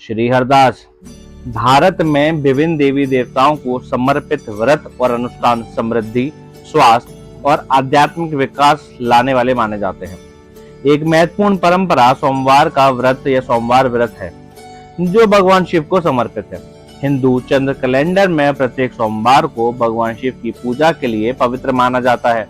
श्री हरदास। भारत में विभिन्न देवी देवताओं को समर्पित व्रत और अनुष्ठान समृद्धि, स्वास्थ्य और आध्यात्मिक विकास लाने वाले माने जाते हैं। एक महत्वपूर्ण परंपरा सोमवार का व्रत या सोमवार व्रत है, जो भगवान शिव को समर्पित है। हिंदू चंद्र कैलेंडर में प्रत्येक सोमवार को भगवान शिव की पूजा के लिए पवित्र माना जाता है।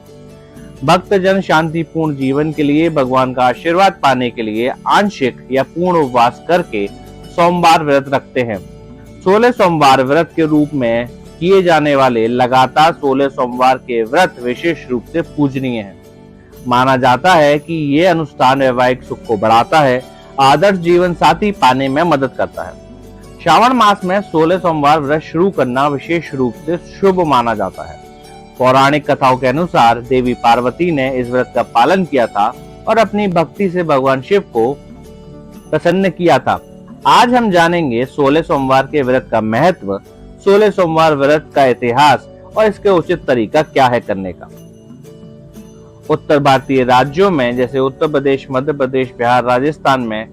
भक्तजन शांतिपूर्ण जीवन के लिए, भगवान का आशीर्वाद पाने के लिए आंशिक या पूर्ण उपवास करके सोमवार व्रत रखते हैं। 16 सोमवार व्रत के रूप में किए जाने वाले लगातार 16 सोमवार के व्रत विशेष रूप से पूजनीय हैं। माना जाता है कि ये अनुष्ठान वैवाहिक सुख को बढ़ाता है, आदर्श जीवन साथी पाने में मदद करता है। श्रावण मास में 16 सोमवार व्रत शुरू करना विशेष रूप से शुभ माना जाता है। पौराणिक कथाओं के अनुसार देवी पार्वती ने इस व्रत का पालन किया था और अपनी भक्ति से भगवान शिव को प्रसन्न किया था। आज हम जानेंगे 16 सोमवार के व्रत का महत्व, 16 सोमवार व्रत का इतिहास और इसके उचित तरीका क्या है करने का। उत्तर भारतीय राज्यों में जैसे उत्तर प्रदेश, मध्य प्रदेश, बिहार, राजस्थान में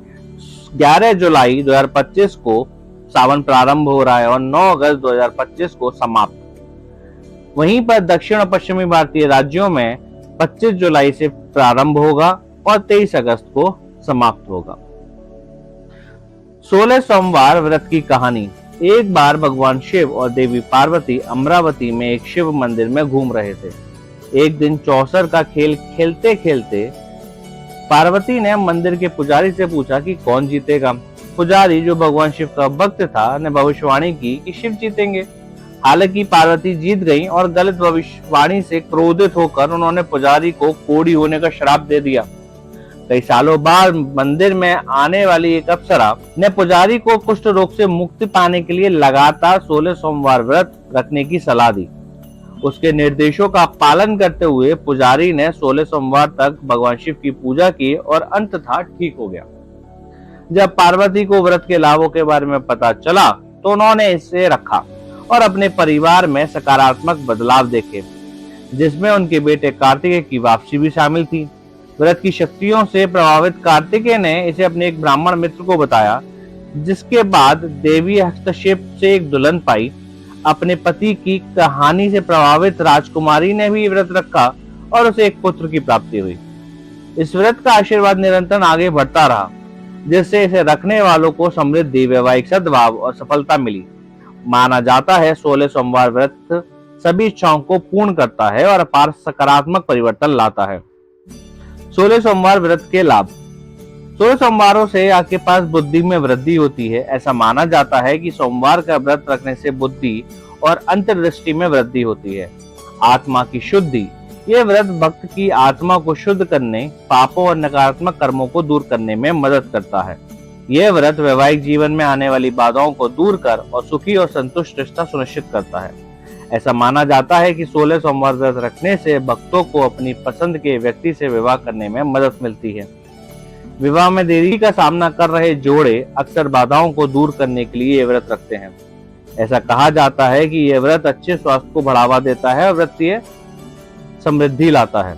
11 जुलाई 2025 को सावन प्रारंभ हो रहा है और 9 अगस्त 2025 को समाप्त। वहीं पर दक्षिण और पश्चिमी भारतीय राज्यों में 25 जुलाई से प्रारंभ होगा और 23 अगस्त को समाप्त होगा। 16 सोमवार व्रत की कहानी। एक बार भगवान शिव और देवी पार्वती अमरावती में एक शिव मंदिर में घूम रहे थे। एक दिन चौसर का खेल खेलते खेलते पार्वती ने मंदिर के पुजारी से पूछा कि कौन जीतेगा। पुजारी, जो भगवान शिव का भक्त था, ने भविष्यवाणी की कि शिव जीतेंगे। हालांकि पार्वती जीत गई और गलत भविष्यवाणी से क्रोधित होकर उन्होंने पुजारी को कोढ़ी होने का श्राप दे दिया। कई सालों बाद मंदिर में आने वाली एक अप्सरा ने पुजारी को कुष्ठ रोग से मुक्ति पाने के लिए लगातार 16 सोमवार व्रत रखने की सलाह दी। उसके निर्देशों का पालन करते हुए पुजारी ने 16 सोमवार तक भगवान शिव की पूजा की और अंततः ठीक हो गया। जब पार्वती को व्रत के लाभों के बारे में पता चला तो उन्होंने इसे रखा और अपने परिवार में सकारात्मक बदलाव देखे, जिसमें उनके बेटे कार्तिकेय की वापसी भी शामिल थी। व्रत की शक्तियों से प्रभावित कार्तिकेय ने इसे अपने एक ब्राह्मण मित्र को बताया, जिसके बाद देवी हस्तक्षेप से एक दुल्हन पाई। अपने पति की कहानी से प्रभावित राजकुमारी ने भी व्रत रखा और उसे एक पुत्र की प्राप्ति हुई। इस व्रत का आशीर्वाद निरंतर आगे बढ़ता रहा, जिससे इसे रखने वालों को समृद्धि, वैवाहिक सद्भाव और सफलता मिली। माना जाता है 16 सोमवार व्रत सभी इच्छाओं को पूर्ण करता है और अपार सकारात्मक परिवर्तन लाता है। 16 सोमवार व्रत के लाभ। 16 सोमवारों से आपके पास बुद्धि में वृद्धि होती है। ऐसा माना जाता है कि सोमवार का व्रत रखने से बुद्धि और अंतर्दृष्टि में वृद्धि होती है। आत्मा की शुद्धि। यह व्रत भक्त की आत्मा को शुद्ध करने, पापों और नकारात्मक कर्मों को दूर करने में मदद करता है। यह व्रत वैवाहिक जीवन में आने वाली बाधाओं को दूर कर और सुखी और संतुष्ट रिश्ता सुनिश्चित करता है। ऐसा माना जाता है कि 16 सोमवार व्रत रखने से भक्तों को अपनी पसंद के व्यक्ति से विवाह करने में मदद मिलती है। विवाह में देरी का सामना कर रहे जोड़े अक्सर बाधाओं को दूर करने के लिए यह व्रत रखते हैं। ऐसा कहा जाता है कि यह व्रत अच्छे स्वास्थ्य को बढ़ावा देता है और वित्तीय समृद्धि लाता है।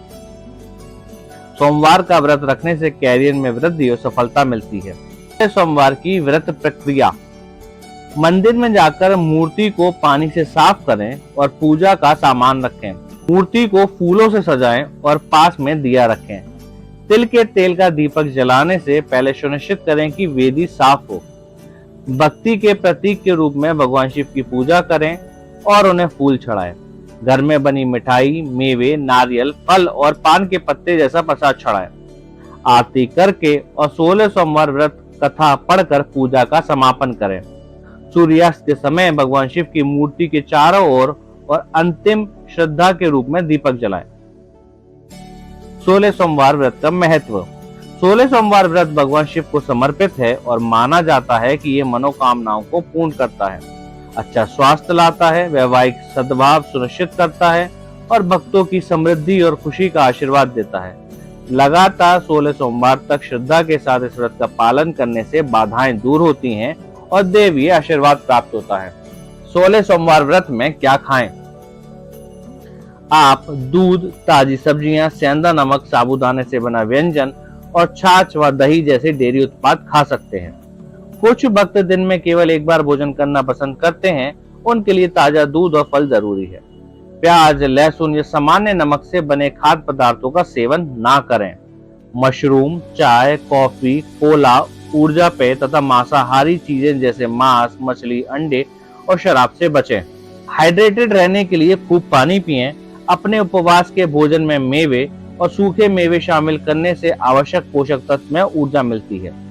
सोमवार का व्रत रखने से कैरियर में वृद्धि और सफलता मिलती है। सोमवार की व्रत प्रक्रिया। मंदिर में जाकर मूर्ति को पानी से साफ करें और पूजा का सामान रखें। मूर्ति को फूलों से सजाएं और पास में दिया रखें। तिल के तेल का दीपक जलाने से पहले सुनिश्चित करें कि वेदी साफ हो। भक्ति के प्रतीक के रूप में भगवान शिव की पूजा करें और उन्हें फूल चढ़ाएं। घर में बनी मिठाई, मेवे, नारियल, फल और पान के पत्ते जैसा प्रसाद चढ़ाएं। आरती करके और 16 सोमवार व्रत कथा पढ़कर पूजा का समापन करें। सूर्यास्त के समय भगवान शिव की मूर्ति के चारों ओर और अंतिम श्रद्धा के रूप में दीपक जलाएं। 16 सोमवार व्रत का महत्व। 16 सोमवार व्रत भगवान शिव को समर्पित है और माना जाता है कि ये मनोकामनाओं को पूर्ण करता है, अच्छा स्वास्थ्य लाता है, वैवाहिक सद्भाव सुनिश्चित करता है और भक्तों की समृद्धि और खुशी का आशीर्वाद देता है। लगातार 16 सोमवार तक श्रद्धा के साथ इस व्रत का पालन करने से बाधाएं दूर होती हैं और देवी आशीर्वाद प्राप्त होता है। 16 सोमवार व्रत में क्या खाएं? आप दूध, ताजी सब्जियां, सेंधा नमक, साबूदाने से बना व्यंजन और छाछ व दही जैसे डेयरी उत्पाद खा सकते हैं। कुछ भक्त दिन में केवल एक बार भोजन करना पसंद करते हैं, उनके लिए ताजा दूध और फल जरूरी है। प्याज, लहसुन या सामान्य नमक से बने खाद्य पदार्थों का सेवन ना करें। मशरूम, चाय, कॉफी, कोला, ऊर्जा पेय तथा मांसाहारी चीजें जैसे मांस, मछली, अंडे और शराब से बचें। हाइड्रेटेड रहने के लिए खूब पानी पिएं। अपने उपवास के भोजन में मेवे और सूखे मेवे शामिल करने से आवश्यक पोषक तत्व में ऊर्जा मिलती है।